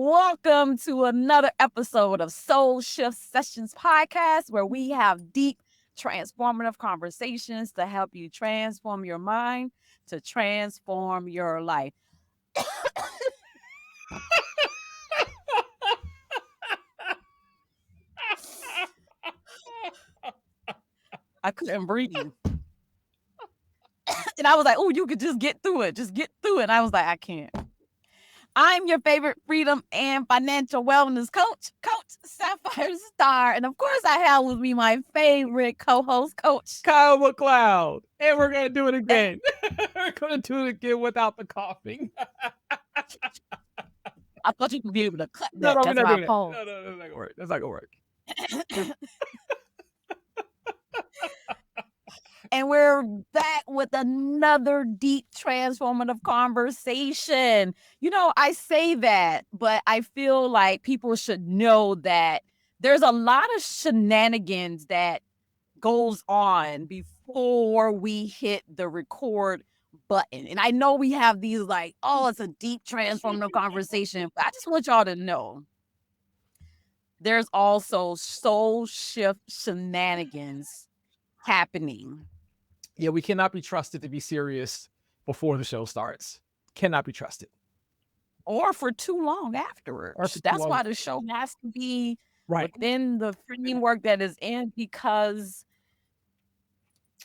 Welcome to another episode of Soul Shift Sessions podcast, where we have deep, transformative conversations to help you transform your mind to transform your life. I couldn't breathe. And I was like, oh, you could just get through it. Just get through it. And I was like, I can't. I'm your favorite freedom and financial wellness coach, Coach Sapphire Starr. And of course, I have with me my favorite co-host, Coach Kyle McCloud. And we're going to do it again. We're going to do it again without the coughing. I thought you could be able to cut No, that. we're That's not why I doing it. paused. No, that's not going to work. That's not going to work. And we're back with another deep, transformative conversation. You know, I say that, but I feel like people should know that there's a lot of shenanigans that goes on before we hit the record button. And I know we have these like, oh, it's a deep, transformative conversation, but I just want y'all to know there's also soul shift shenanigans happening. Yeah, we cannot be trusted to be serious before the show starts. Cannot be trusted. Or for too long afterwards. That's why the show has to be right within the framework that is in, because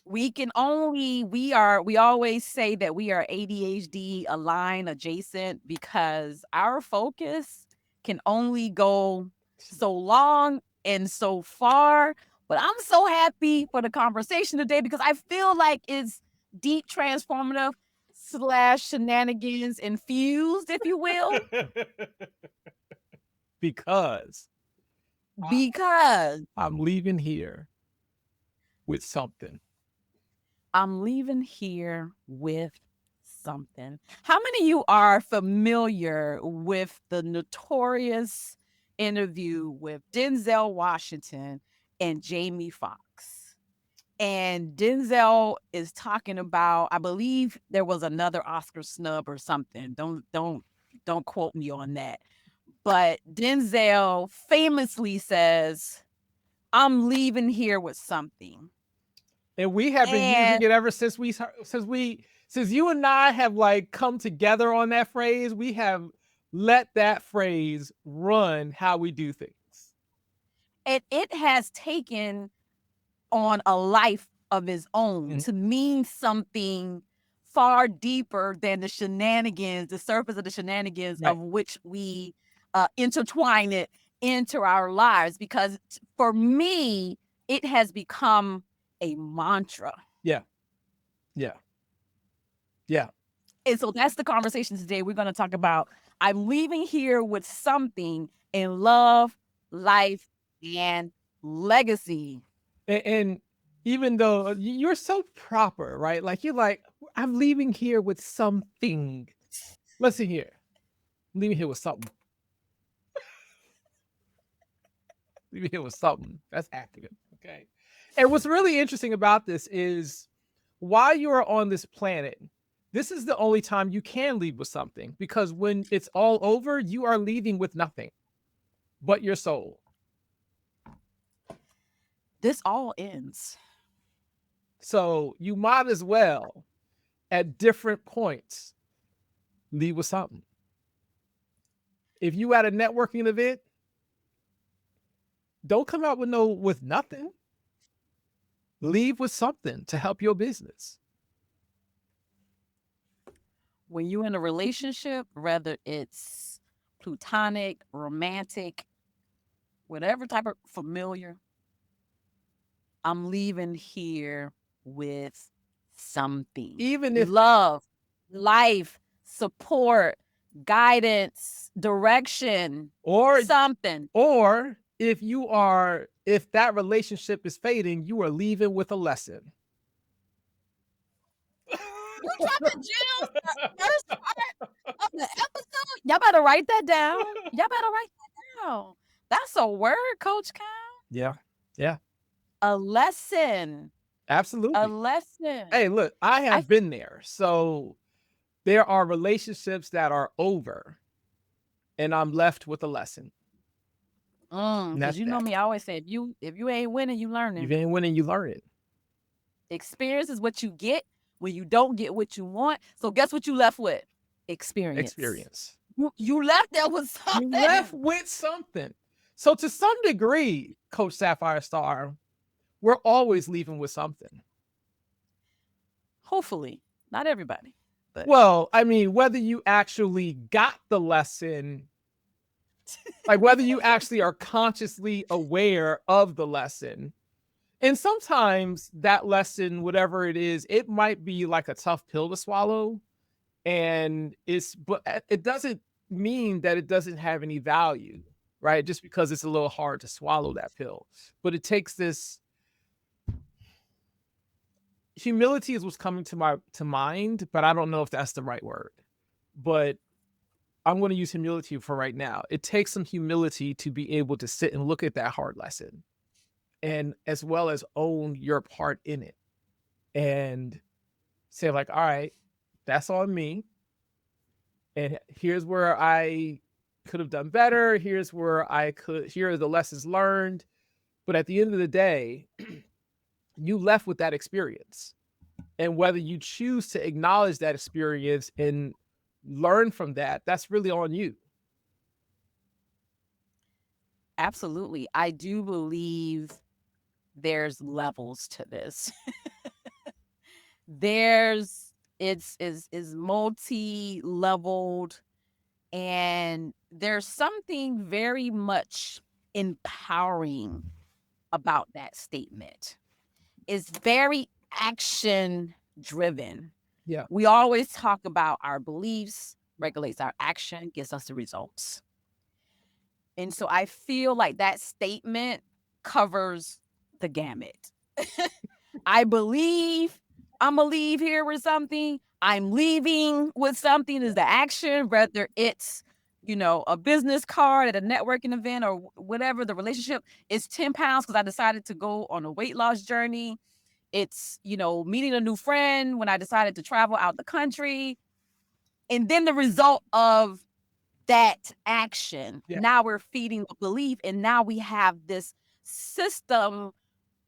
we always say that we are ADHD aligned adjacent, because our focus can only go so long and so far. But I'm so happy for the conversation today, because I feel like it's deep, transformative / shenanigans infused, if you will. because I'm leaving here with something. I'm leaving here with something. How many of you are familiar with the notorious interview with Denzel Washington and Jamie Foxx? And Denzel is talking about, I believe there was another Oscar snub or something. Don't quote me on that. But Denzel famously says, I'm leaving here with something. And we have been using it ever since you and I have like come together on that phrase. We have let that phrase run how we do things. And it has taken on a life of its own to mean something far deeper than the shenanigans, the surface of the shenanigans of which we intertwine it into our lives. Because for me, it has become a mantra. Yeah. And so that's the conversation today. We're going to talk about, I'm leaving here with something in love, life, and legacy. And even though you're so proper, right? Like you're like, I'm leaving here with something. Listen here. I'm leaving here with something. Leaving here with something. That's accurate. Okay. And what's really interesting about this is, while you are on this planet, this is the only time you can leave with something, because when it's all over, you are leaving with nothing but your soul. This all ends. So you might as well, at different points, leave with something. If you at a networking event, don't come out with nothing. Leave with something to help your business. When you're in a relationship, whether it's platonic, romantic, whatever type of familiar, I'm leaving here with something. Even if love, life, support, guidance, direction, or something. Or if that relationship is fading, you are leaving with a lesson. You dropping gems the first part of the episode. Y'all better write that down. That's a word, Coach Kyle. Yeah. A lesson. Absolutely. A lesson. Hey, look, I have been there. So there are relationships that are over and I'm left with a lesson. And Because that's you know that. me, I always say, if you ain't winning, you If learning. you ain't winning, you learn it. Experience is what you get when you don't get what you want. So guess what you left with? Experience. Experience. You left there with You left something. with something. So to some degree, Coach Sapphire Starr, we're always leaving with something. Hopefully, not everybody, but Well, I mean, whether you actually got the lesson, like whether you actually are consciously aware of the lesson. And sometimes that lesson, whatever it is, it might be like a tough pill to swallow. And but it doesn't mean that it doesn't have any value, right? Just because it's a little hard to swallow that pill. But it takes this humility is what's coming to mind, but I don't know if that's the right word. But I'm going to use humility for right now. It takes some humility to be able to sit and look at that hard lesson and as well as own your part in it and say like, all right, that's on me. And here's where I could have done better. Here are the lessons learned. But at the end of the day, you left with that experience. And whether you choose to acknowledge that experience and learn from that, that's really on you. absolutely. I do believe there's levels to this. There's it's is multi-leveled, and there's something very much empowering about that statement. It's very action driven. Yeah. We always talk about our beliefs regulates our action, gets us the results. And so I feel like that statement covers the gamut. I believe I'm gonna leave here with something. I'm leaving with something is the action, whether it's, a business card at a networking event or whatever. The relationship is 10 pounds because I decided to go on a weight loss journey. It's, meeting a new friend when I decided to travel out the country. And then the result of that action, Yeah. now we're feeding the belief. And now we have this system,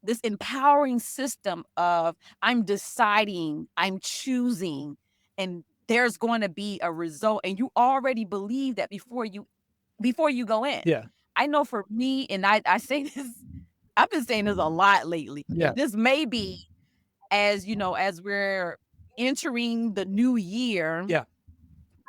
this empowering system of I'm deciding, I'm choosing, and there's going to be a result. And you already believe that before you go in. Yeah. I know for me, and I say this, I've been saying this a lot lately. Yeah. And this may be as we're entering the new year, Yeah.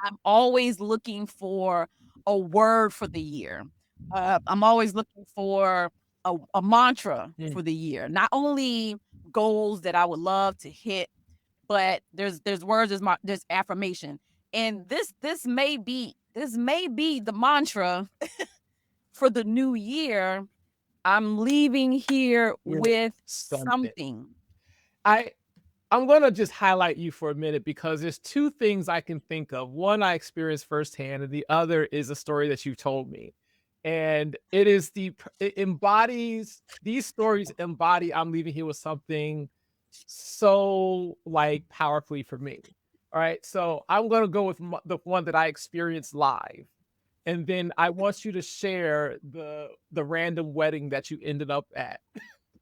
I'm always looking for a word for the year. I'm always looking for a mantra Mm. for the year. Not only goals that I would love to hit, but there's words, there's affirmation. And this may be the mantra for the new year. I'm leaving here With with something. something. I I'm gonna just highlight you for a minute because there's two things I can think of. One I experienced firsthand, and the other is a story that you told me. And it embodies these stories embody I'm leaving here with something so like powerfully for me. All right, so I'm gonna go with the one that I experienced live, and then I want you to share the random wedding that you ended up at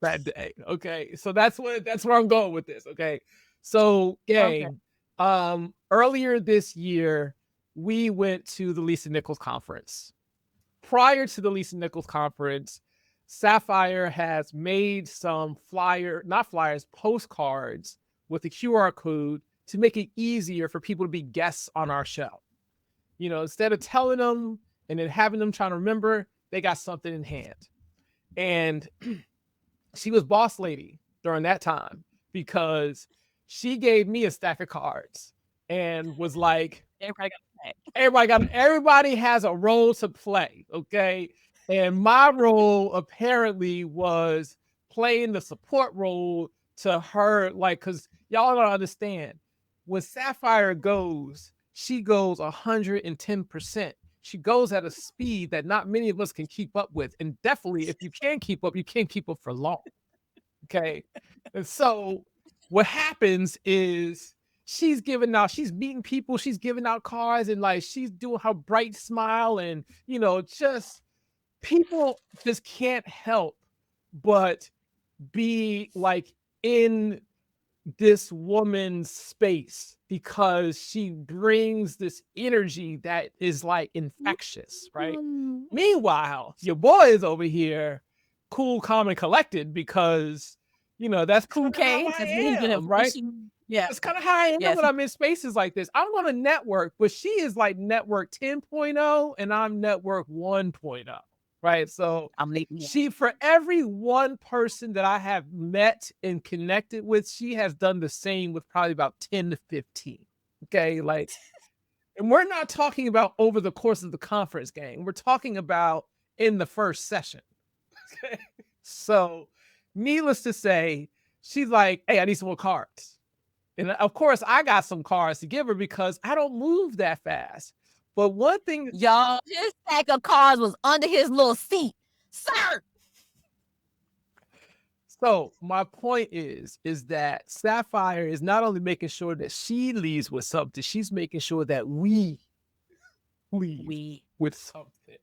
that day. Okay. So that's where I'm going with this. Okay. So Okay. gang, earlier this year, we went to the Lisa Nichols conference. Prior to the Lisa Nichols conference, Sapphire has made some not flyers, postcards with a QR code to make it easier for people to be guests on our show. Instead of telling them and then having them trying to remember, they got something in hand. And she was boss lady during that time because she gave me a stack of cards and was like, Everybody got a everybody has a role to play, okay? And my role apparently was playing the support role to her, like, because y'all don't understand. When Sapphire goes, she goes 110%. She goes at a speed that not many of us can keep up with. And definitely, if you can keep up, you can't keep up for long. Okay. And so what happens is she's meeting people, she's giving out cards, and like she's doing her bright smile, and just people just can't help but be like in this woman's space because she brings this energy that is like infectious, right? Mm. Meanwhile, your boy is over here cool, calm, and collected because that's Cool kind of how K, I that's really good am, right? information. Yeah. That's kind of how I am Yes. when I'm in spaces like this. I'm gonna network, but she is like network 10.0 and I'm network 1.0, right? So I'm leaving here. she, for every one person that I have met and connected with, she has done the same with probably about 10 to 15. Okay. Like, and we're not talking about over the course of the conference game. We're talking about in the first session. Okay. So, needless to say, she's like, hey, I need some more cards. And of course, I got some cards to give her because I don't move that fast. But one thing, Y'all, his stack of cards was under his little seat. Sir! so my point is that Sapphire is not only making sure that she leaves with something, she's making sure that we leave We. with something.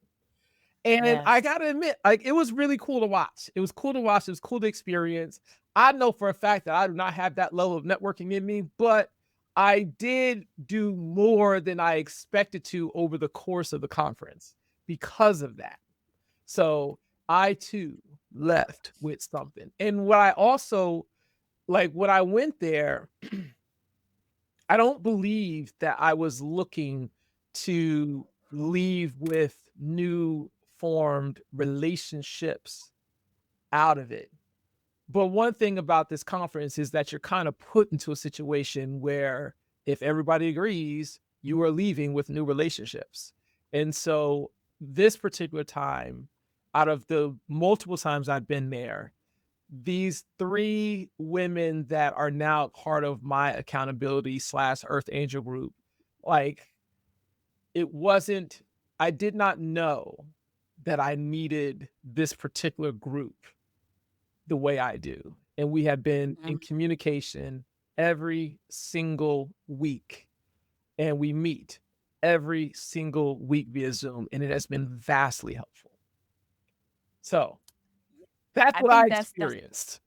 And I Yes. gotta admit, like, it was really cool to watch. It was cool to watch. It was cool to experience. I know for a fact that I do not have that level of networking in me, but I did do more than I expected to over the course of the conference because of that. So I too left with something. And what I also like when I went there, I don't believe that I was looking to leave with new formed relationships out of it. But one thing about this conference is that you're kind of put into a situation where if everybody agrees, you are leaving with new relationships. And so this particular time, out of the multiple times I've been there, these three women that are now part of my accountability slash Earth Angel group, like it wasn't, I did not know that I needed this particular group the way I do. And we have been in communication every single week. And we meet every single week via Zoom. And it has been vastly helpful. So that's I what I think that's experienced.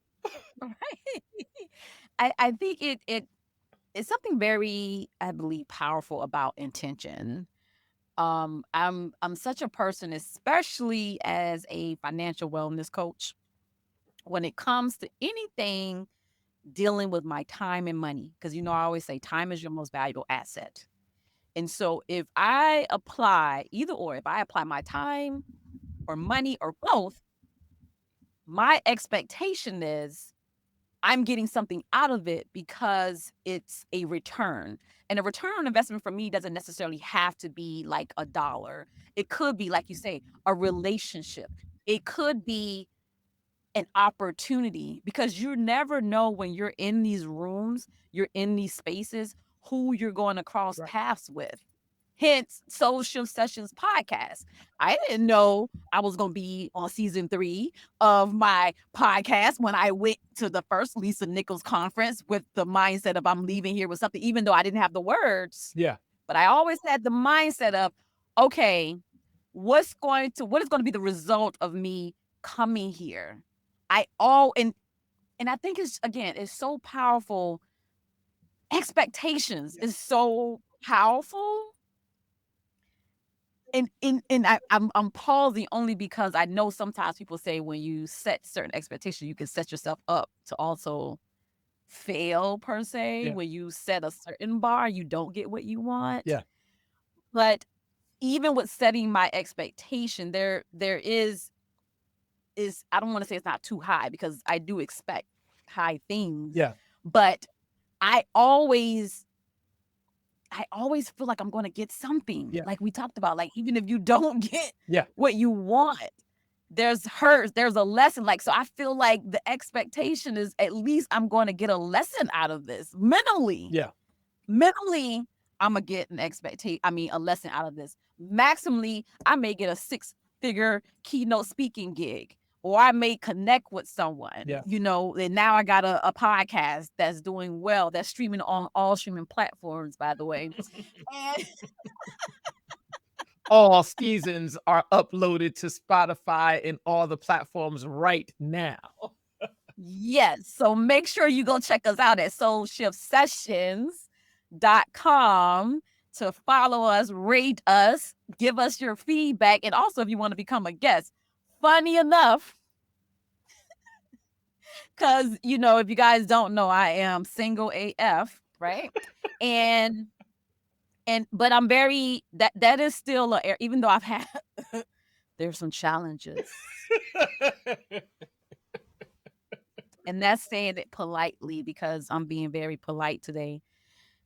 right. I think it's something very, I believe, powerful about intention. I'm such a person, especially as a financial wellness coach, when it comes to anything dealing with my time and money, because I always say time is your most valuable asset. And so if I apply either or, if I apply my time or money or both, my expectation is I'm getting something out of it because it's a return. And a return on investment for me doesn't necessarily have to be like a dollar. It could be, like you say, a relationship. It could be an opportunity because you never know when you're in these rooms, you're in these spaces, who you're going to cross Right. paths with. Hence, Social Sessions podcast. I didn't know I was going to be on season 3 of my podcast when I went to the first Lisa Nichols conference with the mindset of I'm leaving here with something, even though I didn't have the words. Yeah. But I always had the mindset of, okay, what is going to be the result of me coming here? And I think it's so powerful. Expectations is so powerful. I'm pausing only because I know sometimes people say when you set certain expectations, you can set yourself up to also fail per se. Yeah. When you set a certain bar, you don't get what you want. Yeah. But even with setting my expectation, there is I don't want to say it's not too high because I do expect high things, Yeah. but I always feel like I'm going to get something. Yeah. Like we talked about, like even if you don't get Yeah. what you want, there's a lesson. Like, so I feel like the expectation is at least I'm going to get a lesson out of this mentally. Yeah. Mentally, I'm gonna get a lesson out of this. Maximally, I may get a 6-figure keynote speaking gig, or I may connect with someone, Yeah. and now I got a podcast that's doing well, that's streaming on all streaming platforms, by the way. And All seasons are uploaded to Spotify and all the platforms right now. yes, so make sure you go check us out at soulshift.com to follow us, rate us, give us your feedback, and also if you want to become a guest. Funny enough, because if you guys don't know, I am single AF, right? and but I'm very that is still even though I've had there's some challenges. And that's saying it politely because I'm being very polite today,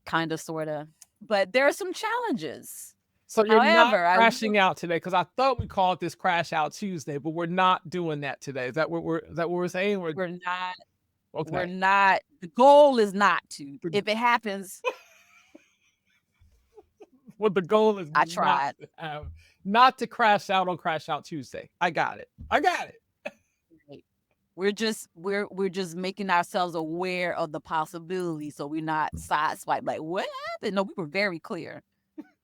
kind of, sort of. But there are some challenges. So you're not However, crashing out today, because I thought we called this Crash Out Tuesday, but we're not doing that today. Is that what we're saying? we're not. Okay. We're not. The goal is not to. If it happens, Well, the goal is I tried. not to crash out on Crash Out Tuesday. I got it. We're just making ourselves aware of the possibility, so we're not sideswiped. Like, what happened? No, we were very clear.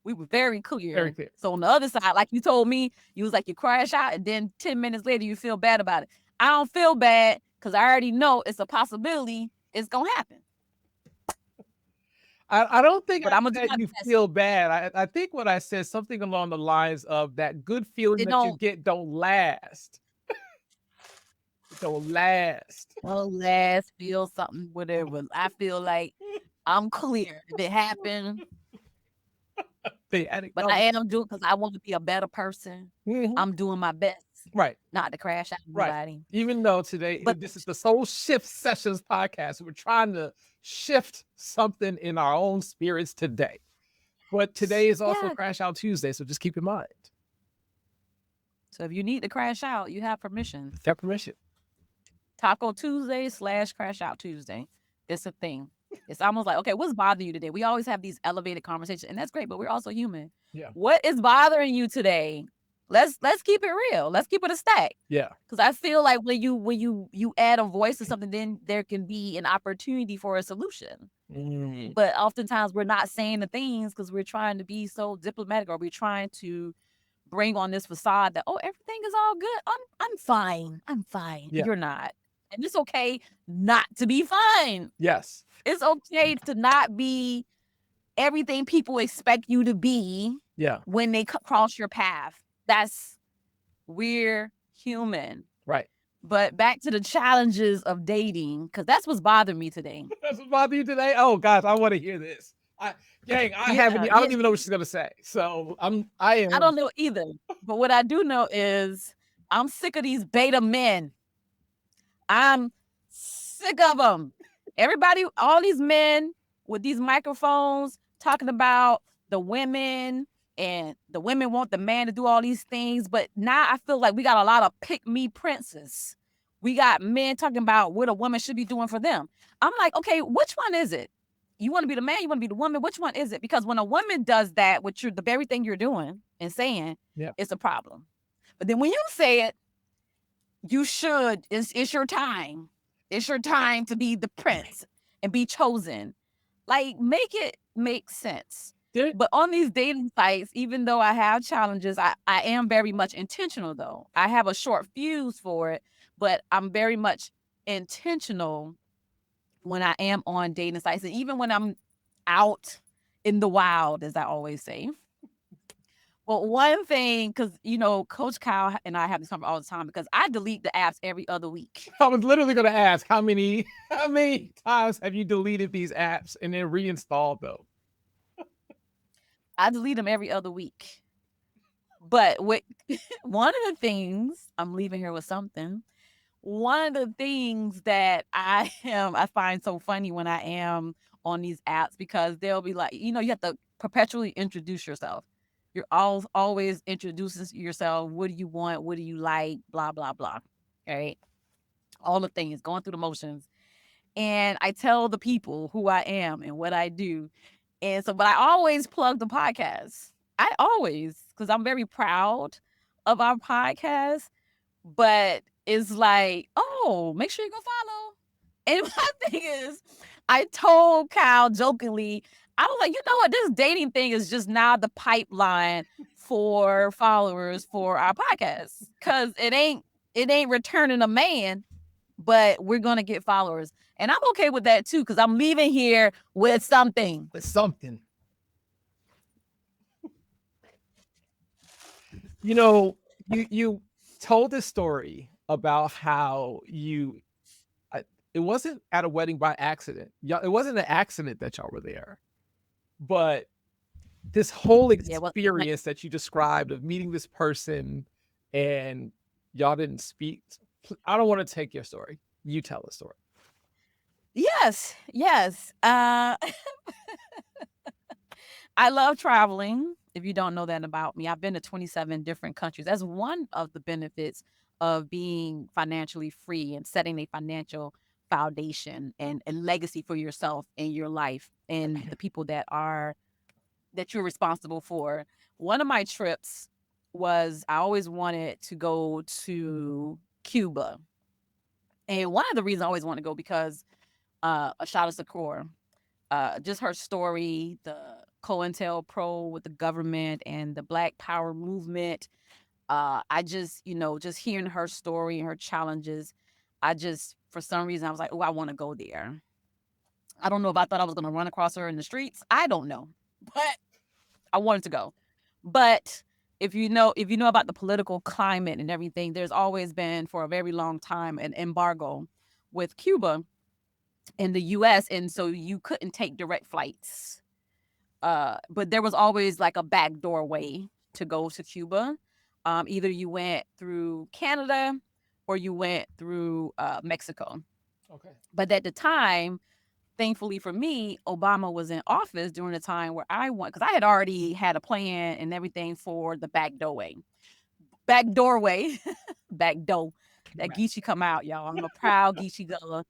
Very clear. So on the other side, like you told me, you was like, you crash out, and then 10 minutes later, you feel bad about it. I don't feel bad because I already know it's a possibility. It's gonna happen. I don't think But I I'm gonna said do my you best. feel bad. I think what I said something along the lines of that good feeling that you get don't last. Don't last. Feel something, whatever. I feel like I'm clear. If it happened, but I am doing because I want to be a better person. I'm doing my best. Right. Not to crash out anybody. Right. Even though today, this is the Soul Shift Sessions podcast. We're trying to shift something in our own spirits today. But today is also Crash Out Tuesday, so just keep in mind. So if you need to crash out, you have permission. You have permission. Taco Tuesday / Crash Out Tuesday. It's a thing. It's almost like, okay, what's bothering you today? We always have these elevated conversations, and that's great, but we're also human. Yeah. What is bothering you today? Let's keep it real. Let's keep it a stack. Yeah. Because I feel like when you add a voice to something, then there can be an opportunity for a solution. But oftentimes we're not saying the things because we're trying to be so diplomatic, or we're trying to bring on this facade that, oh, everything is all good. I'm fine. I'm fine. Yeah. You're not. And it's okay not to be fine. Yes. It's okay to not be everything people expect you to be. Yeah. When they cross your path. We're human. Right. But back to the challenges of dating, because that's what's bothering me today. That's what's bothering you today? Oh gosh, I want to hear this. I don't even know what she's gonna say. So I don't know either. But what I do know is I'm sick of these beta men. I'm sick of them. Everybody, all these men with these microphones talking about the women, and the women want the man to do all these things. But now I feel like we got a lot of pick-me princes. We got men talking about what a woman should be doing for them. I'm like, okay, which one is it? You want to be the man? You want to be the woman? Which one is it? Because when a woman does that, with the very thing you're doing and saying, it's a problem. But then when you say it, you should. It's your time. It's your time to be the prince and be chosen. Like, make it make sense. But on these dating sites, even though I have challenges, I am very much intentional, though. I have a short fuse for it, but I'm very much intentional when I am on dating sites. And even when I'm out in the wild, as I always say. Well, one thing, because, Coach Kyle and I have this conversation all the time, because I delete the apps every other week. I was literally going to ask, how many times have you deleted these apps and then reinstalled them? I delete them every other week. But one of the things, I'm leaving here with something. One of the things that I find so funny when I am on these apps, because they'll be like, you have to perpetually introduce yourself. You're always introducing yourself. What do you want? What do you like? Blah, blah, blah. Right? All the things, going through the motions. And I tell the people who I am and what I do. And so, but I always plug the podcast. Because I'm very proud of our podcast. But is like, oh, make sure you go follow. And my thing is, I told Cal jokingly, I was like, you know what? This dating thing is just now the pipeline for followers for our podcast. Cause it ain't returning a man, but we're gonna get followers. And I'm okay with that too, because I'm leaving here with something. With something. You know, you told this story about how it wasn't at a wedding by accident. It wasn't an accident that y'all were there, but this whole Yeah, well, experience that you described of meeting this person and y'all didn't speak. I don't want to take your story. You tell the story. yes, yes. I love traveling. If you don't know that about me, I've been to 27 different countries. That's one of the benefits of being financially free and setting a financial foundation and legacy for yourself and your life and the people that you're responsible for. One of my trips was I always wanted to go to Cuba. And one of the reasons I always want to go because Ashada Shakur, just her story, the COINTELPRO with the government and the Black Power movement. I just, just hearing her story and her challenges, for some reason, I was like, oh, I want to go there. I don't know if I thought I was going to run across her in the streets. I don't know, but I wanted to go. But if you know about the political climate and everything, there's always been for a very long time an embargo with Cuba in the US, and so you couldn't take direct flights. But there was always like a backdoor way to go to Cuba. Either you went through Canada or you went through Mexico. Okay. But at the time, thankfully for me, Obama was in office during the time where I went, because I had already had a plan and everything for the back doorway. Back doorway. Back door. That Right. Geechee come out, y'all. I'm a proud Geechee girl.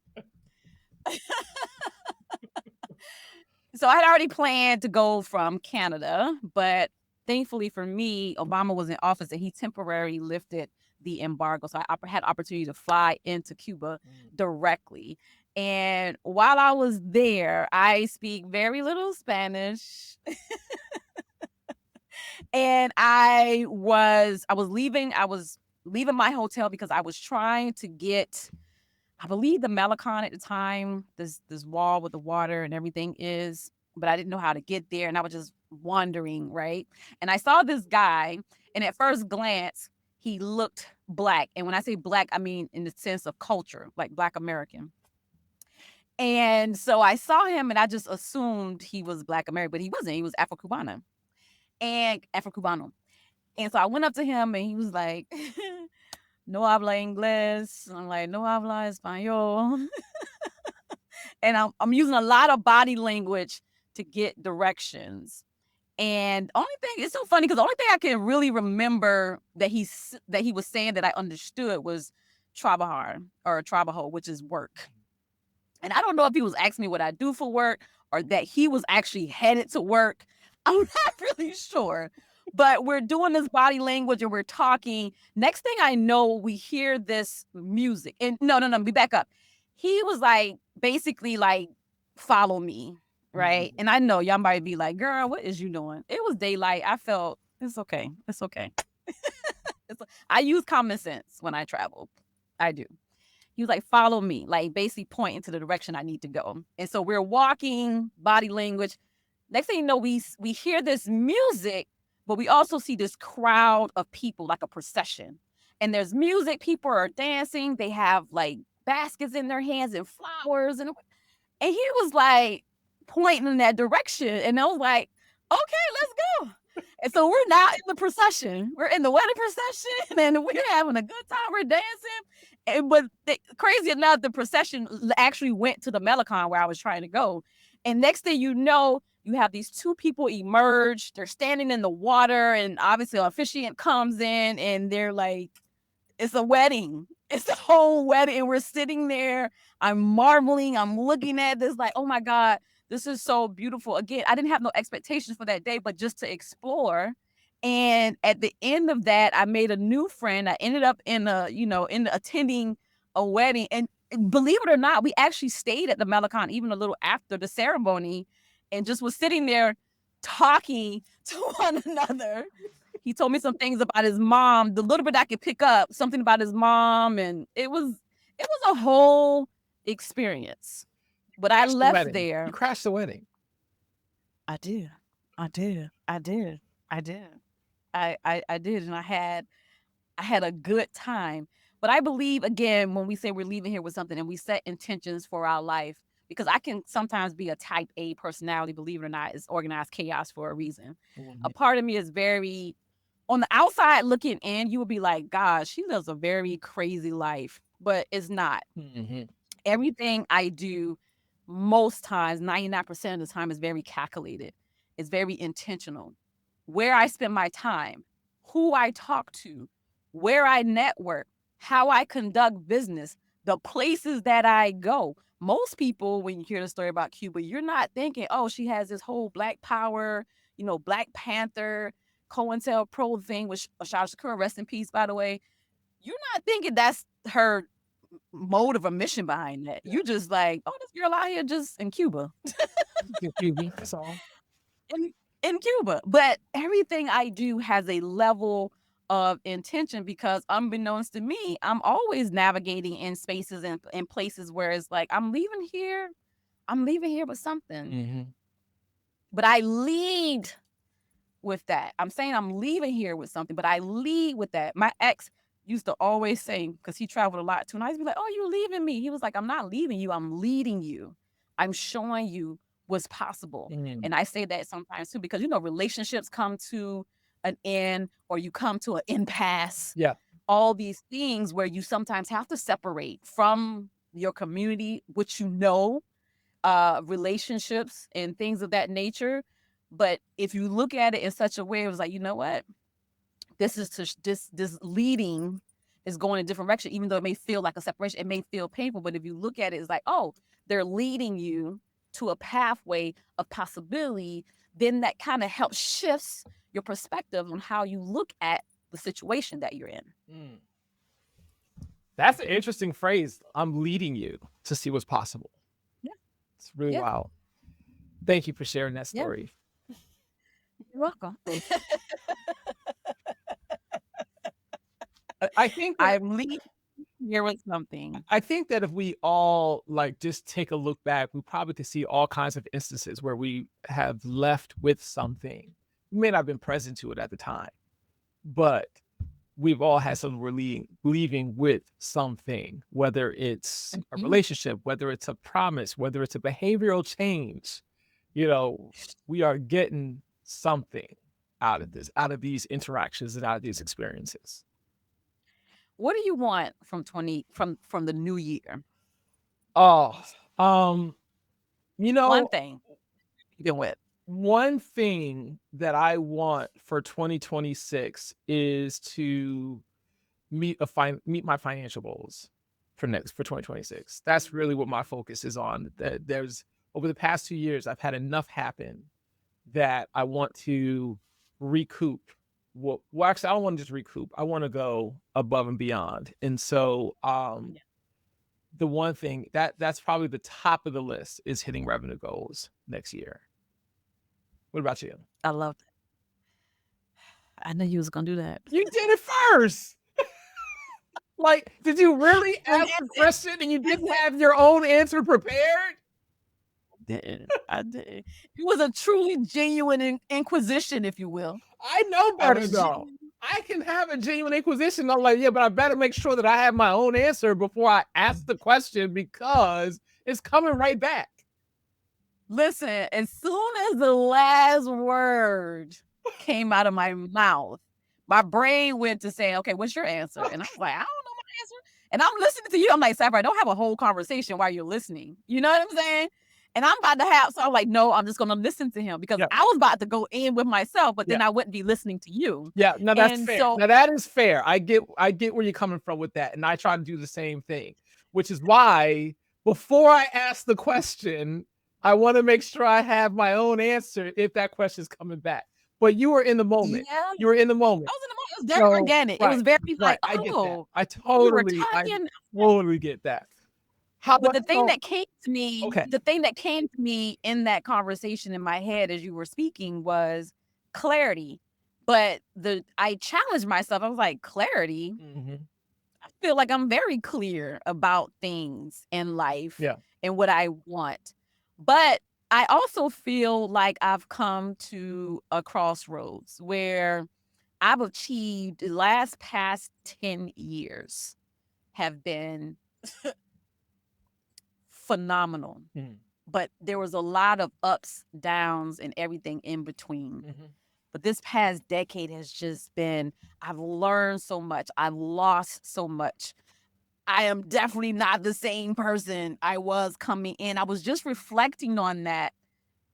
So I had already planned to go from Canada, but thankfully for me, Obama was in office and he temporarily lifted the embargo. So I had opportunity to fly into Cuba directly. And while I was there, I speak very little Spanish. And I was leaving my hotel because I was trying to get, I believe, the Malecon at the time, this wall with the water and everything is, but I didn't know how to get there. And I was just wandering, right? And I saw this guy, and at first glance, he looked Black. And when I say Black, I mean in the sense of culture, like Black American. And so I saw him and I just assumed he was Black American, but he wasn't. He was Afro-Cubano. And Afro-Cubano. And so I went up to him and he was like, no habla inglés. I'm like, no habla español. And I'm using a lot of body language to get directions. And only thing, it's so funny because the only thing I can really remember that he was saying that I understood was trabajar or trabajo, which is work. And I don't know if he was asking me what I do for work or that he was actually headed to work. I'm not really sure. But we're doing this body language and we're talking. Next thing I know, we hear this music. And no, we back up. He was like, basically like, follow me, right? And I know y'all might be like, girl, what is you doing? It was daylight. I felt, it's okay. It's okay. I use common sense when I travel. I do. He was like, follow me, like basically pointing to the direction I need to go. And so we're walking, body language. Next thing you know, we hear this music, but we also see this crowd of people, like a procession. And there's music, people are dancing, they have like baskets in their hands and flowers. And he was like pointing in that direction. And I was like, okay, let's go. And so we're now in the procession. We're in the wedding procession and we're having a good time. We're dancing. But crazy enough, the procession actually went to the Malecon where I was trying to go. And next thing you know, you have these two people emerge. They're standing in the water, and obviously, an officiant comes in, and they're like, "It's a wedding. It's a whole wedding." And we're sitting there. I'm marveling. I'm looking at this, like, "Oh my God, this is so beautiful." Again, I didn't have no expectations for that day, but just to explore. And at the end of that, I made a new friend. I ended up in attending a wedding. And believe it or not, we actually stayed at the Melicon even a little after the ceremony and just was sitting there talking to one another. He told me some things about his mom, the little bit I could pick up, something about his mom, and it was a whole experience. But I Crashed the left wedding. there. You crashed the wedding. I did. I did. I did. I did. I did, and I had a good time. But I believe again when we say we're leaving here with something and we set intentions for our life, because I can sometimes be a type A personality, believe it or not, it's organized chaos for a reason. A part of me is very on the outside looking in, you would be like, gosh, she lives a very crazy life, but it's not. Mm-hmm. Everything I do most times, 99% of the time, is very calculated. It's very intentional. Where I spend my time, who I talk to, where I network, how I conduct business, the places that I go. Most people, when you hear the story about Cuba, you're not thinking, oh, she has this whole Black Power, Black Panther, COINTELPRO thing, which Ashara Shakur, rest in peace, by the way. You're not thinking that's her motive or mission behind that. You just like, oh, this girl out here just in Cuba. That's all. in in Cuba. But everything I do has a level of intention because unbeknownst to me, I'm always navigating in spaces and in places where it's like, I'm leaving here with something. Mm-hmm. But I lead with that. I'm saying I'm leaving here with something, but I lead with that. My ex used to always say, because he traveled a lot too, and I used to be like, oh, you're leaving me. He was like, I'm not leaving you. I'm leading you. I'm showing you what's possible. Mm-hmm. And I say that sometimes too, because, relationships come to an end or you come to an impasse. Yeah. All these things where you sometimes have to separate from your community, which relationships and things of that nature. But if you look at it in such a way, it was like, you know what? This leading is going in a different direction, even though it may feel like a separation, it may feel painful. But if you look at it, it's like, oh, they're leading you to a pathway of possibility. Then that kind of helps shifts your perspective on how you look at the situation that you're in. Mm. That's an interesting phrase. I'm leading you to see what's possible. Yeah. It's really Yeah. wild. Thank you for sharing that Yeah. story. You're welcome. I think that, I'm leaving here with something. I think that if we all just take a look back, we probably could see all kinds of instances where we have left with something. We may not have been present to it at the time, but we've all had some leaving with something, whether it's a relationship, whether it's a promise, whether it's a behavioral change. We are getting something out of this, out of these interactions and out of these experiences. What do you want from the new year? Oh, One thing you can with. One thing that I want for 2026 is to meet my financial goals for 2026. That's really what my focus is on. There's over the past 2 years, I've had enough happen that I want to recoup. Well, actually, I don't want to just recoup. I want to go above and beyond. And so, the one thing that's probably the top of the list is hitting revenue goals next year. What about you? I love that. I knew you was gonna do that. You did it first. Did you really ask a question and you didn't have your own answer prepared? I did. It was a truly genuine inquisition, if you will. I know better though. I can have a genuine inquisition. I'm like, yeah, but I better make sure that I have my own answer before I ask the question because it's coming right back. Listen, as soon as the last word came out of my mouth, my brain went to saying, okay, what's your answer? And I was like, I don't know my answer. And I'm listening to you. I'm like, Sapphire, don't have a whole conversation while you're listening. You know what I'm saying? And I'm about to have, so I'm like, no, I'm just going to listen to him because I was about to go in with myself, but then I wouldn't be listening to you. Yeah, no, that's fair. Now that is fair. I get where you're coming from with that. And I try to do the same thing, which is why before I ask the question, I want to make sure I have my own answer if that question is coming back. but you were in the moment. Yeah. You were in the moment. I was in the moment. It was very So organic. It right, was very right. like, I get that. "Oh, I we were I talking." totally get that. How But about the thing so that came to me okay. the thing that came to me in that conversation in my head as you were speaking was clarity. But I challenged myself. I was like, "Clarity? Mhm. I feel like I'm very clear about things in life Yeah. and what I want." But I also feel like I've come to a crossroads where I've achieved the last past 10 years have been phenomenal. Mhm. But there was a lot of ups, downs, and everything in between. Mhm. But this past decade has just been I've learned so much. I've lost so much. I am definitely not the same person I was coming in. I was just reflecting on that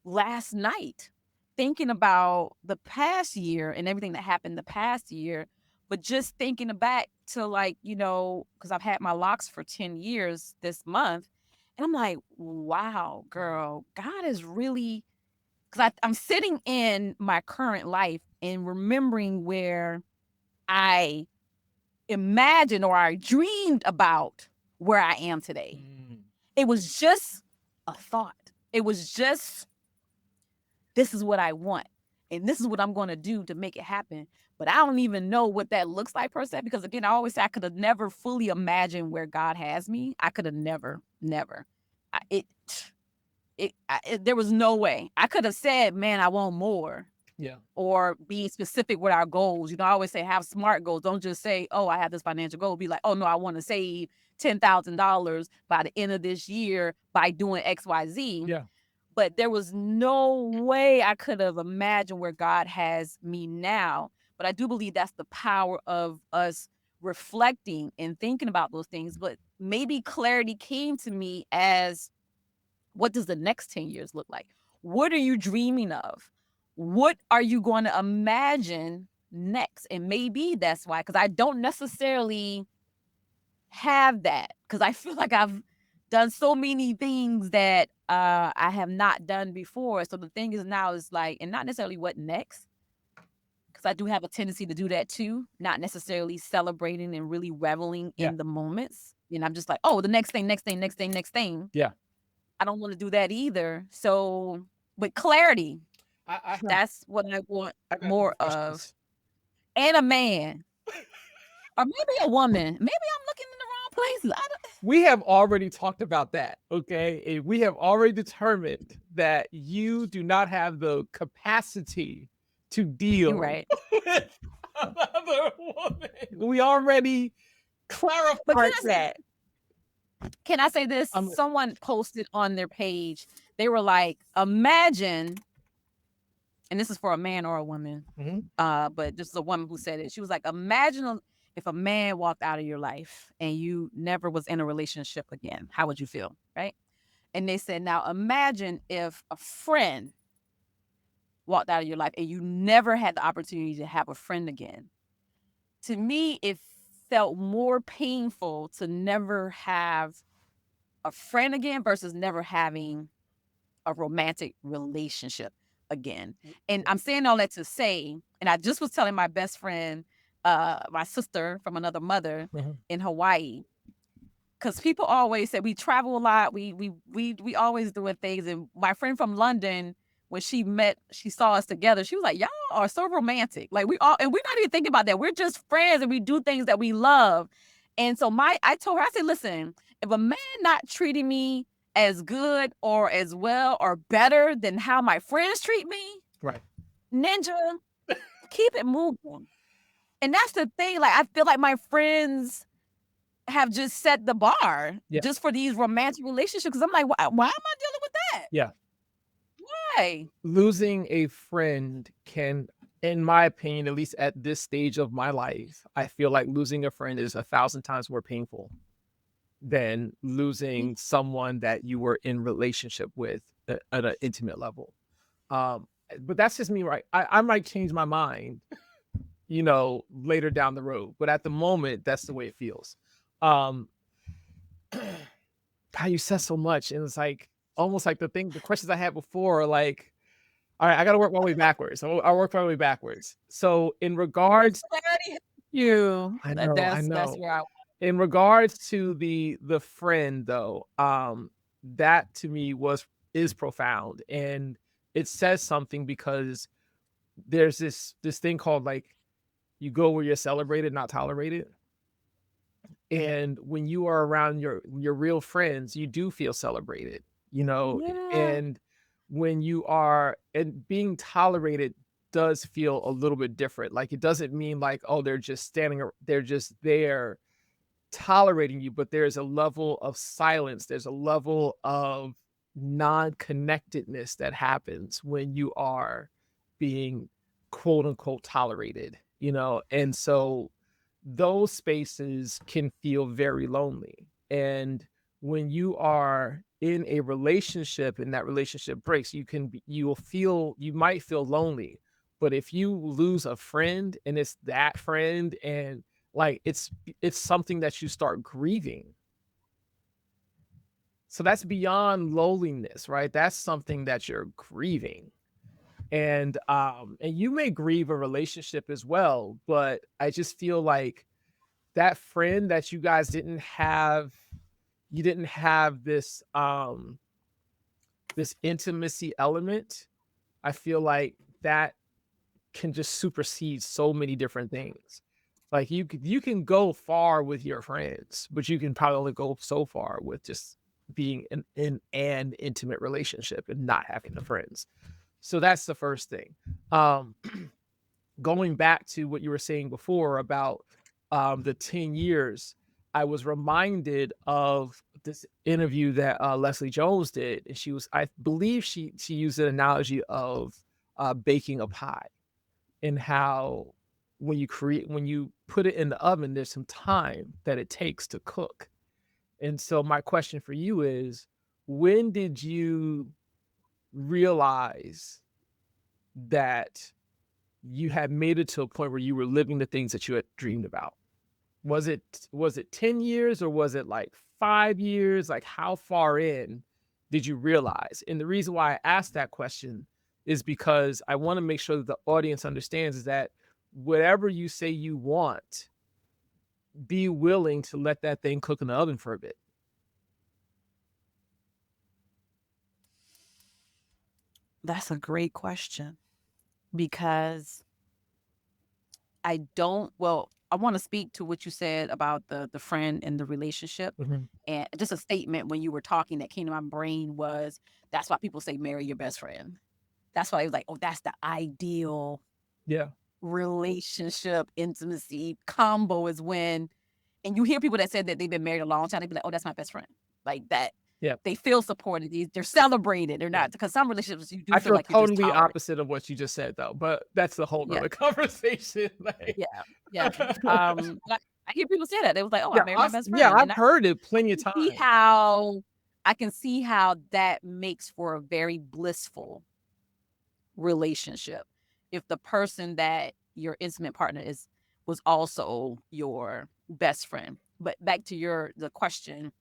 last night, thinking about the past year and everything that happened the past year, but just thinking back to like, because I've had my locks for 10 years this month. And I'm like, wow, girl, God is really, because I'm sitting in my current life and remembering where I imagined or I dreamed about where I am today. Mm. It was just a thought. It was just this is what I want. And this is what I'm going to do to make it happen. But I don't even know what that looks like per se, because again, I always say I could have never fully imagined where God has me. I could have never. I, there was no way. I could have said, man, I want more, Yeah. or be specific with our goals. I always say have SMART goals. Don't just say, oh, I have this financial goal. Be like, oh no, I want to save $10,000 by the end of this year by doing XYZ. Yeah. But there was no way I could have imagined where God has me now. But I do believe that's the power of us reflecting and thinking about those things. But maybe clarity came to me as, what does the next 10 years look like? What are you dreaming of? What are you going to imagine next? And maybe that's why, because I don't necessarily have that, because I feel like I've done so many things that I have not done before. So the thing is now is like, and not necessarily what next, because I do have a tendency to do that too, not necessarily celebrating and really reveling Yeah. in the moments. And I'm just like, oh, the next thing, next thing, next thing, next thing. Yeah. I don't want to do that either. So, but clarity, I have that's what I want I got some more of. questions. And a man, or maybe a woman. Maybe I'm looking in the wrong places. I don't, We have already talked about that, okay? And we have already determined that you do not have the capacity to you're deal right. with another woman. We already But clarified that. can I say this? I'm Someone posted on their page, they were like, imagine, and this is for a man or a woman, Mhm. but this is a woman who said it. She was like, imagine if a man walked out of your life and you never was in a relationship again. How would you feel? Right. And they said, now imagine if a friend walked out of your life and you never had the opportunity to have a friend again. To me, it felt more painful to never have a friend again versus never having a romantic relationship again. And I'm saying all that to say, and I just was telling my best friend, my sister from another mother Mhm. in Hawaii, because people always say we travel a lot, we always doing things. And my friend from London, when she saw us together, she was like, y'all are so romantic. Like and we're not even thinking about that. We're just friends and we do things that we love. And so I told her, I said, listen, if a man not treating me as good or as well or better than how my friends treat me, Right. ninja, keep it moving. And that's the thing. Like, I feel like my friends have just set the bar Yeah. just for these romantic relationships. Because I'm like, why am I dealing with that? Yeah. Why? Losing a friend can, in my opinion, at least at this stage of my life, I feel like losing a friend is 1,000 times more painful than losing someone that you were in relationship with at an intimate level. But that's just me, right? I might change my mind, later down the road. But at the moment, that's the way it feels. Um, God, you said so much, and it's like almost like the questions I had before are like, All right, I gotta work my way backwards. I'll work my way backwards. So in If regards, clarity hit you, I that's know. where I In regards to the friend though, that to me is profound, and it says something because there's this thing called like you go where you're celebrated, not tolerated. And when you are around your real friends, you do feel celebrated, you know, yeah. and when you are and being tolerated does feel a little bit different. Like it doesn't mean like, oh, they're just there tolerating you, but there's a level of silence. There's a level of non-connectedness that happens when you are being quote unquote tolerated, you know? And so those spaces can feel very lonely. And when you are in a relationship and that relationship breaks, you might feel lonely. But if you lose a friend and it's that friend and like it's something that you start grieving. So that's beyond loneliness, right? That's something that you're grieving. And you may grieve a relationship as well, but I just feel like that friend that you didn't have this intimacy element. I feel like that can just supersede so many different things. Like you can go far with your friends, but you can probably only go so far with just being in an intimate relationship and not having the friends. So that's the first thing. Um, Going back to what you were saying before about the 10 years, I was reminded of this interview that Leslie Jones did. And I believe she used an analogy of baking a pie and how when you put it in the oven, there's some time that it takes to cook. And so my question for you is, when did you realize that you had made it to a point where you were living the things that you had dreamed about? Was it 10 years or was it like 5 years? Like how far in did you realize? And the reason why I asked that question is because I want to make sure that the audience understands is that whatever you say you want, be willing to let that thing cook in the oven for a bit. That's a great question because I don't well, I wanna speak to what you said about the friend and the relationship, Mhm. and just a statement when you were talking that came to my brain was, that's why people say marry your best friend. That's why it was like, "Oh, that's the ideal Yeah. relationship, intimacy combo is when" and you hear people that said that they've been married a long time, they be like, "Oh, that's my best friend." Like that Yeah. they feel supported, they're celebrated, they're Yeah. not because some relationships you do I feel feel like you're just totally tolerated. opposite of what you just said though, but that's a whole Yeah, nother conversation. Like yeah, yeah. Like, I hear people say that. They was like, "Oh, I yeah, married my best yeah, friend," I've and heard it I plenty of can see times. how I can see how that makes for a very blissful relationship if the person that your intimate partner is was also your best friend. But back to the question,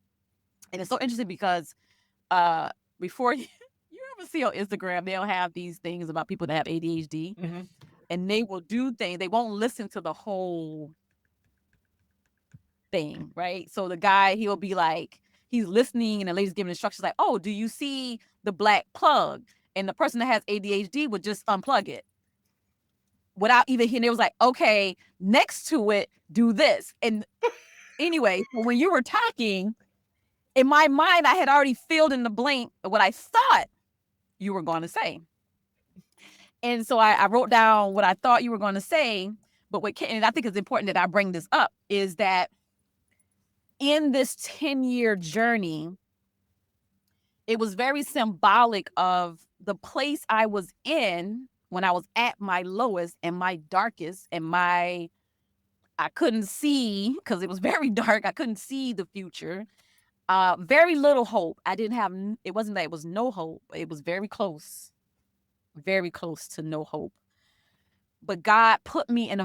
and it's so interesting because uh before you ever see on Instagram, they'll have these things about people that have ADHD Mhm. and they will do things, they won't listen to the whole thing, right? So the guy, he'll be like, he's listening and the lady's giving instructions like, oh, do you see the black plug? And the person that has ADHD would just unplug it without even hearing. It was like, okay, next to it, do this. And anyway, so when you were talking, in my mind, I had already filled in the blank of what I thought you were going to say. And so I wrote down what I thought you were going to say. But and I think it's important that I bring this up is that in this 10-year journey, it was very symbolic of the place I was in when I was at my lowest and my darkest and I couldn't see because it was very dark. I couldn't see the future. Very little hope. I didn't have it wasn't that it was no hope. It was very close to no hope. But God put me in a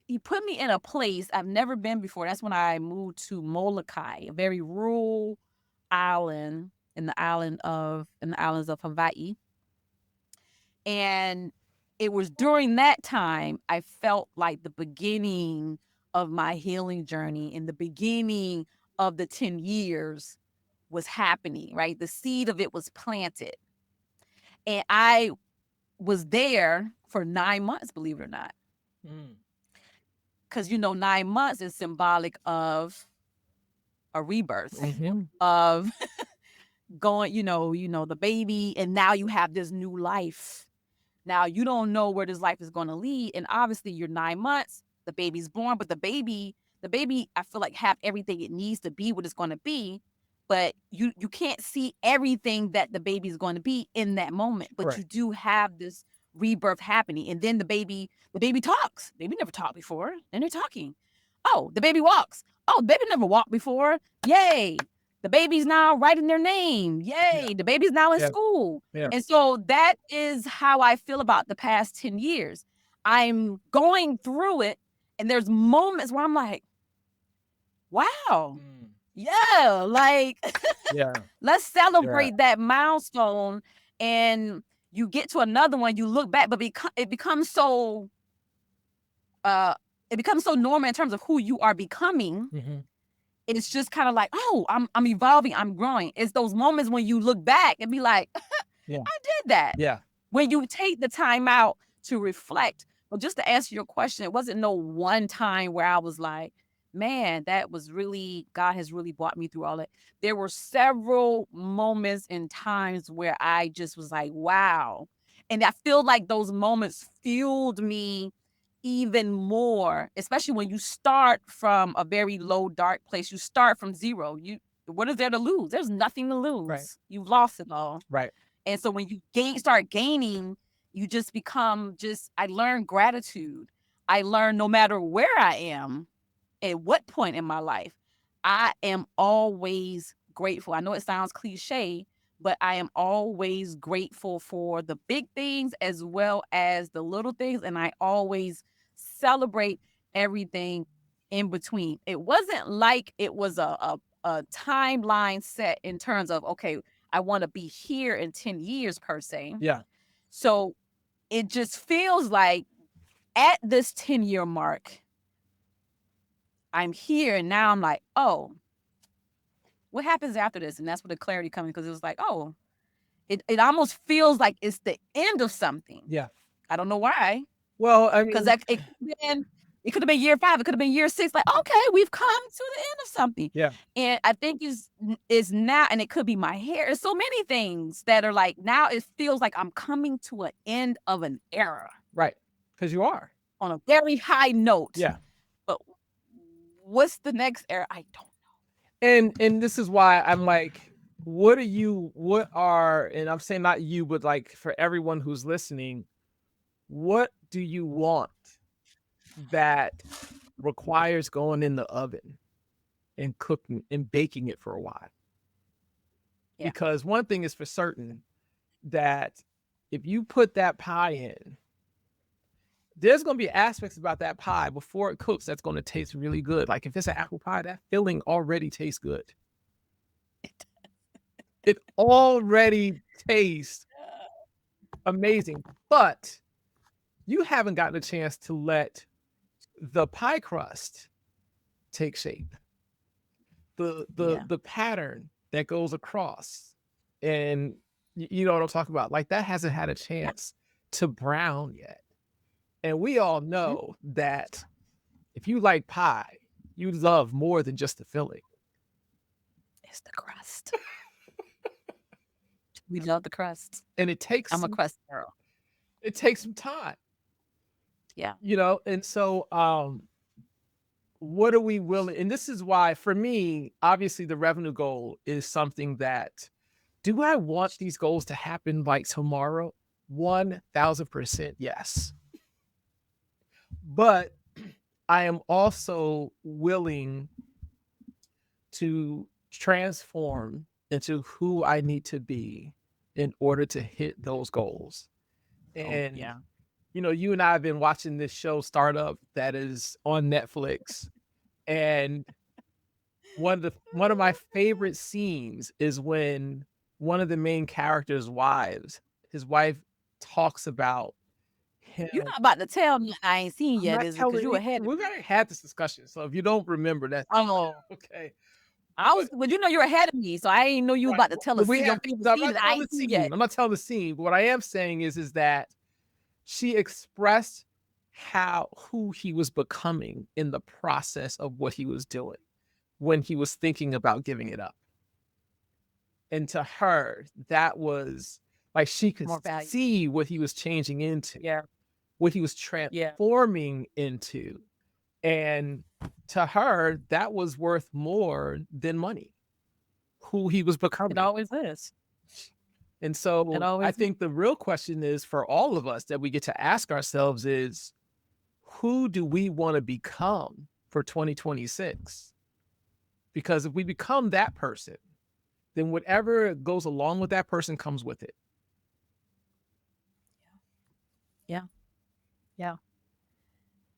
he put me in a place I've never been before. That's when I moved to Molokai, a very rural island in the islands of Hawaii. And it was during that time I felt like the beginning of my healing journey and the beginning of the 10 years was happening, right? The seed of it was planted. And I was there for 9 months, believe it or not. Because, 9 months is symbolic of a rebirth, of going, the baby, and now you have this new life. Now you don't know where this life is going to lead, and obviously you're 9 months, the baby's born, but the baby, I feel like have everything it needs to be what it's going to be, but you can't see everything that the baby's going to be in that moment, but you do have this rebirth happening, and then the baby talks. Baby never talked before, and they're talking. Oh, the baby walks. Oh, the baby never walked before. Yay! The baby's now writing their name. Yay! Yeah. The baby's now in Yeah. school. Yeah. And so that is how I feel about the past 10 years. I'm going through it, and there's moments where I'm like, wow, yeah, like, Yeah. let's celebrate that milestone. And you get to another one, you look back, but it becomes so normal in terms of who you are becoming. It's just kind of like, oh, I'm evolving, I'm growing. It's those moments when you look back and be like, Yeah. I did that. Yeah. When you take the time out to reflect. Well, just to answer your question, it wasn't no one time where I was like, man, that was really, God has really brought me through all that. There were several moments and times where I just was like, wow. And I feel like those moments fueled me even more, especially when you start from a very low, dark place. You start from zero. What is there to lose? There's nothing to lose. Right. You've lost it all. Right. And so when you start gaining, you just become I learn gratitude. I learn no matter where I am, at what point in my life, I am always grateful. I know it sounds cliche, but I am always grateful for the big things as well as the little things. And I always celebrate everything in between. It wasn't like it was a timeline set in terms of, okay, I want to be here in 10 years per se. Yeah. So it just feels like at this 10-year mark, I'm here, and now I'm like, oh, what happens after this? And that's where the clarity comes, because it was like, oh, it almost feels like it's the end of something. Yeah. I don't know why. Well, I Because mean, it could have been year 5, it could have been year 6. Like, okay, we've come to the end of something. yeah. And I think is now, and it could be my hair. There's so many things that are like, now it feels like I'm coming to an end of an era Right. Because you are. on a very high note. Yeah. But what's the next era? I don't know. And this is why I'm like, and I'm saying not you, but like for everyone who's listening, what do you want that requires going in the oven and cooking and baking it for a while? Yeah. Because one thing is for certain, that if you put that pie in, there's going to be aspects about that pie before it cooks that's going to taste really good. Like if it's an apple pie, that filling already tastes good. It already tastes amazing, but you haven't gotten a chance to let the pie crust take shape. The pattern that goes across, and you know what I'm talking about. Like that hasn't had a chance to brown yet. And we all know that if you like pie, you love more than just the filling. It's the crust. We love the crust. And it takes I'm a crust girl. It takes some time. Yeah. You know, and so what are we willing? And this is why, for me, obviously the revenue goal is something that, do I want these goals to happen like tomorrow? 1000% yes. But I am also willing to transform into who I need to be in order to hit those goals. And you know, you and I have been watching this show Startup that is on Netflix, and one of my favorite scenes is when one of the main characters' wives, his wife talks about him. You're not about to tell me I ain't seen I'm yet, not is it? Because telling you you. ahead of We've me. already had this discussion, so if you don't remember, that's Oh, okay. well, you know you're ahead of me, so I ain't know you Right. about to tell But us we your have. favorite So I'm scene not that I telling ain't the seen scene. yet. I'm not telling the scene. But what I am saying is that she expressed who he was becoming in the process of what he was doing when he was thinking about giving it up. And to her, that was like she could More value. see what he was changing into, Yeah. what he was transforming into. And to her, that was worth more than money, who he was It becoming. always is. And It so I always is. think the real question is for all of us that we get to ask ourselves is, who do we want to become for 2026? Because if we become that person, then whatever goes along with that person comes with it. Yeah. Yeah.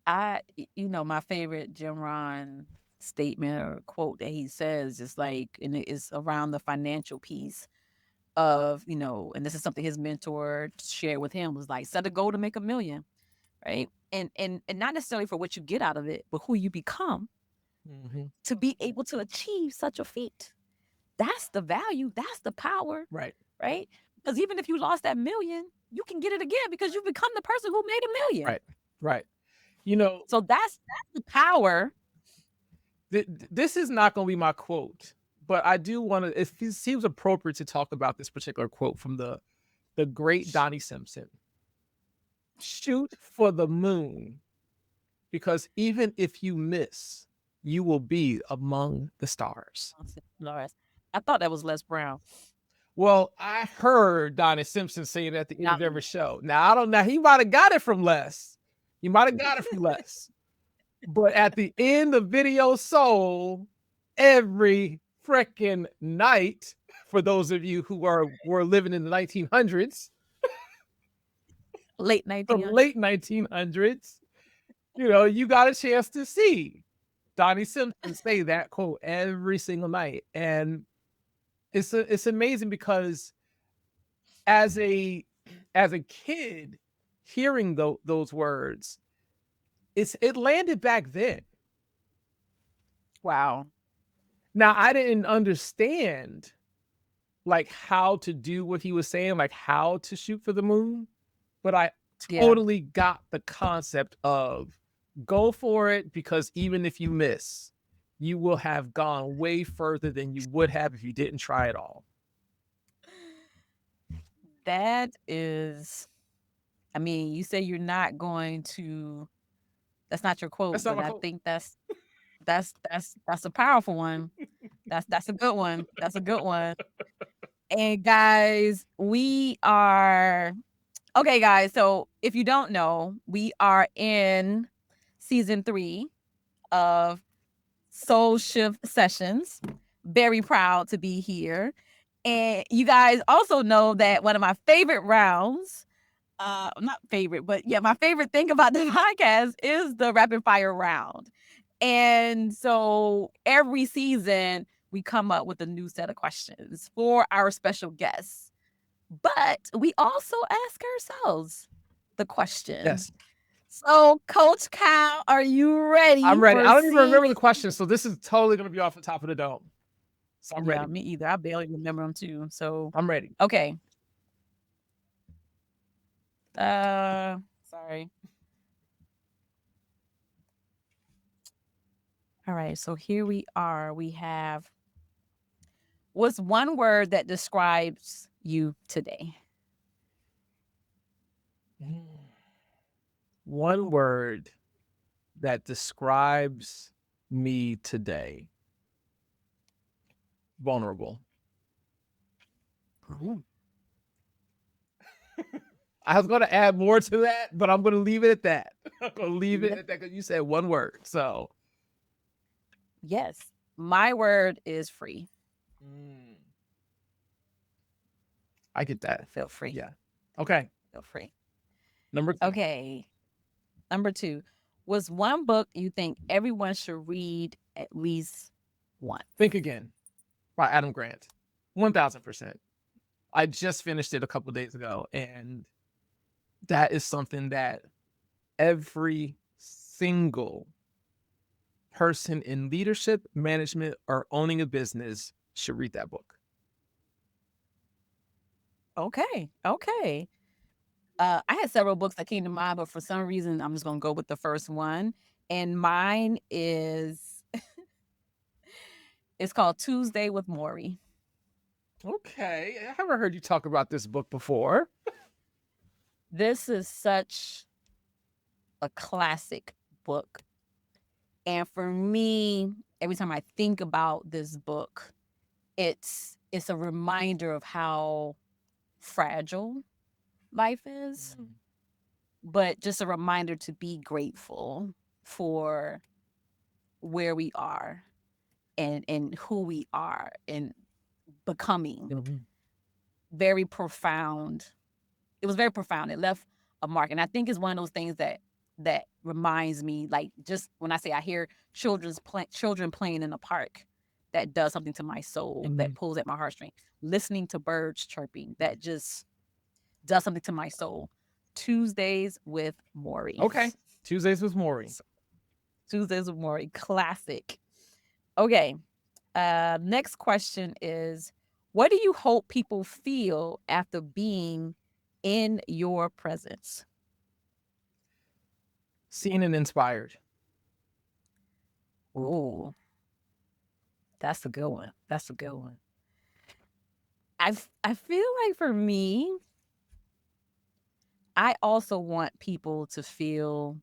My favorite Jim Ron statement or quote that he says is like, and it is around the financial piece of, and this is something his mentor shared with him, was like, set a goal to make $1 million, right? And not necessarily for what you get out of it, but who you become to be able to achieve such a feat. That's the value. That's the power, Right. right? Because even if you lost that $1 million, you can get it again because you become the person who made $1 million. Right. Right. So that's the power. This is not going to be my quote, but I do want to, it seems appropriate to talk about this particular quote from the great Donnie Simpson. Shoot for the moon, because even if you miss, you will be among the stars. I thought that was Les Brown. Well, I heard Donnie Simpson say it at the end of every show. Now, I don't know. He might have got it from Les. He might have got it from Les. But at the end of Video Soul, every freaking night, for those of you who were living in the 1900s, late the 1900s. late 1900s, you got a chance to see Donnie Simpson say that quote every single night. And it's amazing because as a kid hearing those words, it landed back then. Wow. Now, I didn't understand like how to do what he was saying, like how to shoot for the moon, but I totally got the concept of go for it, because even if you miss, you will have gone way further than you would have if you didn't try at all. That is, I mean, you say you're not going to, that's not your quote, but I think that's a powerful one. That's a good one. That's a good one. And guys, okay, guys. So if you don't know, we are in season 3 of Soul Shift Sessions. Very proud to be here. And you guys also know that one of my favorite rounds, not favorite, but yeah, my favorite thing about the podcast is the rapid fire round. And so every season we come up with a new set of questions for our special guests. But we also ask ourselves the question. Yes. So, Coach Cal, are you ready? I'm ready. I don't even remember the question, so this is totally going to be off the top of the dome. So I'm ready. Yeah, me either. I barely remember them too. So I'm ready. Okay. Sorry. All right. So here we are. We have, what's one word that describes you today? One word that describes me today. Vulnerable. I was going to add more to that, but I'm going to leave it at that. I'm going to leave it at that because you said one word. So, yes, my word is free. I get that. Feel free. Yeah. Okay. Feel free. Number 2. Okay. Number 2. What's one book you think everyone should read at least once? Think Again by Adam Grant. 1000%. I just finished it a couple days ago, and that is something that every single person in leadership, management, or owning a business should read that book. Okay. Okay. I had several books that came to mind, but for some reason, I'm just going to go with the first one. And mine is, it's called Tuesday with Maury. Okay, I haven't heard you talk about this book before. This is such a classic book. And for me, every time I think about this book, it's a reminder of how fragile life is, but just a reminder to be grateful for where we are and who we are and becoming. Mhm. Very profound. It was very profound. It left a mark. And I think it's one of those things that reminds me, like, just when I say I hear children playing in the park, that does something to my soul, that pulls at my heartstring. Listening to birds chirping, that just does something to my soul. Tuesdays with Maury. Okay, Tuesdays with Maury. Tuesdays with Maury, classic. Okay. Next question is, what do you hope people feel after being in your presence? Seen and inspired. Ooh, that's a good one. That's a good one. I feel like for me, I also want people to feel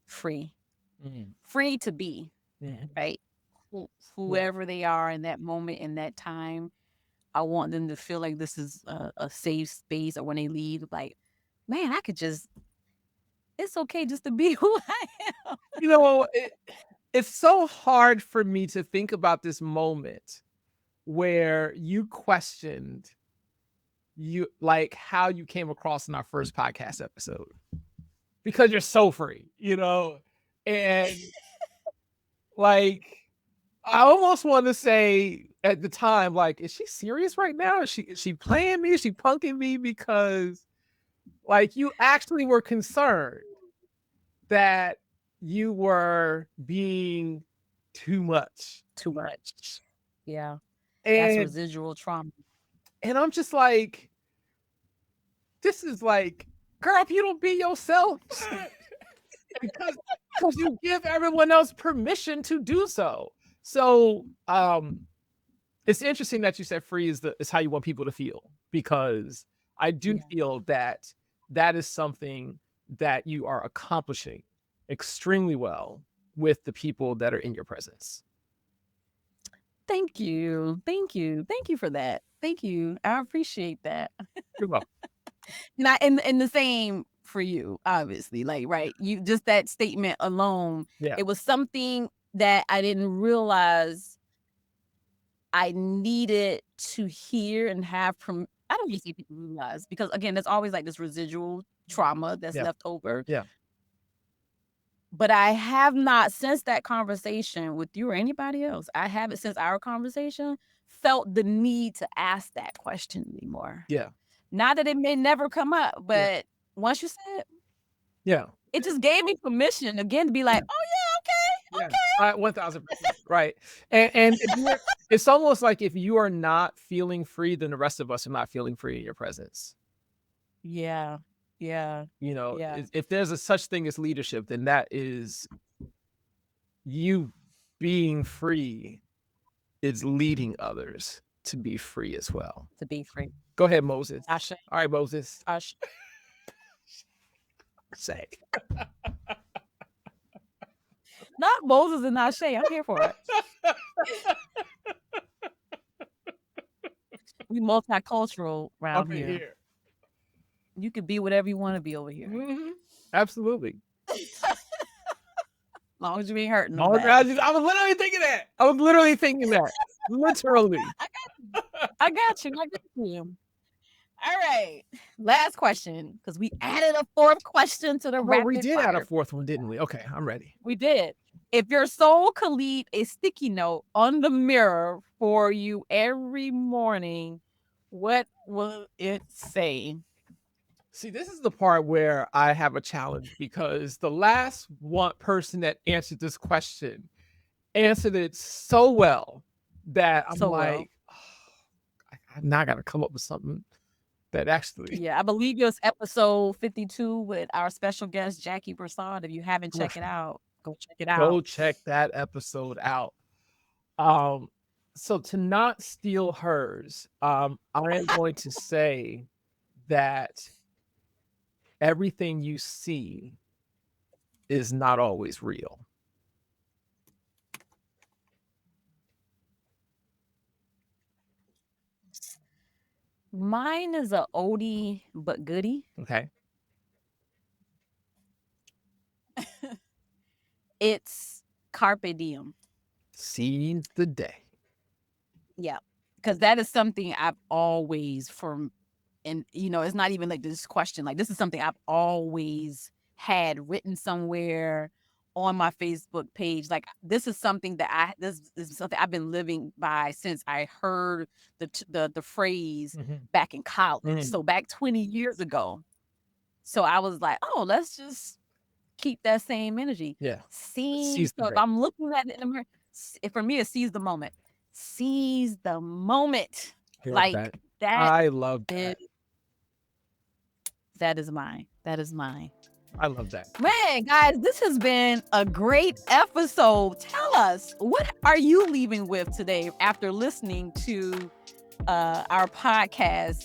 free. Free to be, right? Whoever they are in that moment, in that time. I want them to feel like this is a safe space, or when they leave, like, man, I could just, it's okay just to be who I am. You know, it's so hard for me to think about this moment where you questioned like how you came across in our first podcast episode, because you're so free, and like, I almost want to say at the time, like, is she serious right now? Is she playing me? Is she punking me? Because like, you actually were concerned that you were being too much. Too much. Yeah. That's And residual trauma. I'm just like, this is like, girl, if you don't be yourself, because you give everyone else permission to do so. So it's interesting that you said free is how you want people to feel, because I do feel that is something that you are accomplishing extremely well with the people that are in your presence. Thank you. Thank you. Thank you for that. Thank you. I appreciate that. You're welcome. Not in the same for you, obviously. Like, right. You just, that statement alone, Yeah. it was something that I didn't realize I needed to hear and have from, I don't even see people realize, because again, there's always like this residual trauma that's left over. Yeah. But I have not, since that conversation with you or anybody else, I haven't, since our conversation, felt the need to ask that question anymore. Yeah. Not that it may never come up, but once you said it, it just gave me permission again to be like, oh yeah, okay. 1000%. Right. And it's almost like, if you are not feeling free, then the rest of us are not feeling free in your presence. Yeah. Yeah. If there's a such thing as leadership, then that is you being free, is leading others to be free as well. To be free. Go ahead, Moses. Ashe. All right, Moses. Ashe. Say. Not Moses and Ashe. I'm here for it. We multicultural around here. You could be whatever you want to be over here. Absolutely. As long as you ain't hurting I was literally thinking that. Literally. I got you. All right. Last question, because we added a fourth question to the rapid fire. We did add a fourth one, didn't we? Okay, I'm ready. We did. If your soul could leave a sticky note on the mirror for you every morning, What will it say? See, this is the part where I have a challenge because the last one person that answered this question answered it so well that I'm So well. like, I now got to come up with something that actually Yeah, I believe it was episode 52 with our special guest, Jackie Broussard. If you haven't checked it out, go check it go out. check that episode out. Um, so to not steal hers, I am going to say that everything you see is not always real. Mine is a oldie but goodie. Okay. It's Carpe Diem. Seize the day. Yeah. Because that is something I've always and it's not even like this question. Like this is something I've always had written somewhere on my Facebook page. Like this is something that this is something I've been living by since I heard the phrase Mhm. back in college. Mhm. So back 20 years ago. So I was like, oh, let's just keep that same energy. Yeah. See, Seize the so if day. I'm looking at it in the mirror, for me, it seize the moment. Seize the moment. I love Like that. that I love is that. that is mine. That is mine. I love that. Man, guys, this has been a great episode. Tell us, what are you leaving with today after listening to our podcast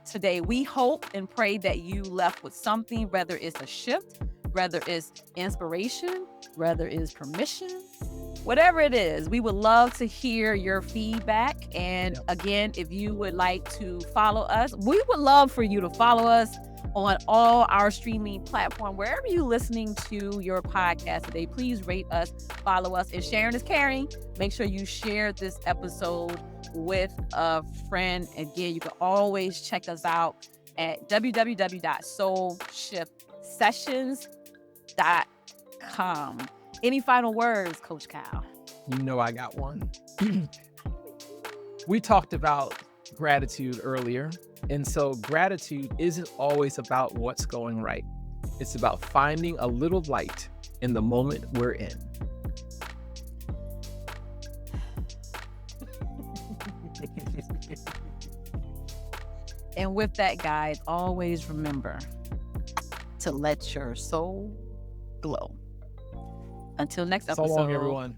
today? We hope and pray that you left with something, whether it's a shift, whether it's inspiration, whether it's permission, whatever it is. We would love to hear your feedback. And Yeah. again, if you would like to follow us, we would love for you to follow us on all our streaming platform, wherever you're listening to your podcast today. Please rate us, follow us, and sharing is caring. Make sure you share this episode with a friend. Again, you can always check us out at www.soulshift.sessions.com. Any final words, Coach Kyle? You know I got one. We talked about gratitude earlier. And so gratitude isn't always about what's going right. It's about finding a little light in the moment we're in. And with that, guys, always remember to let your soul glow. Until next So episode. long, everyone.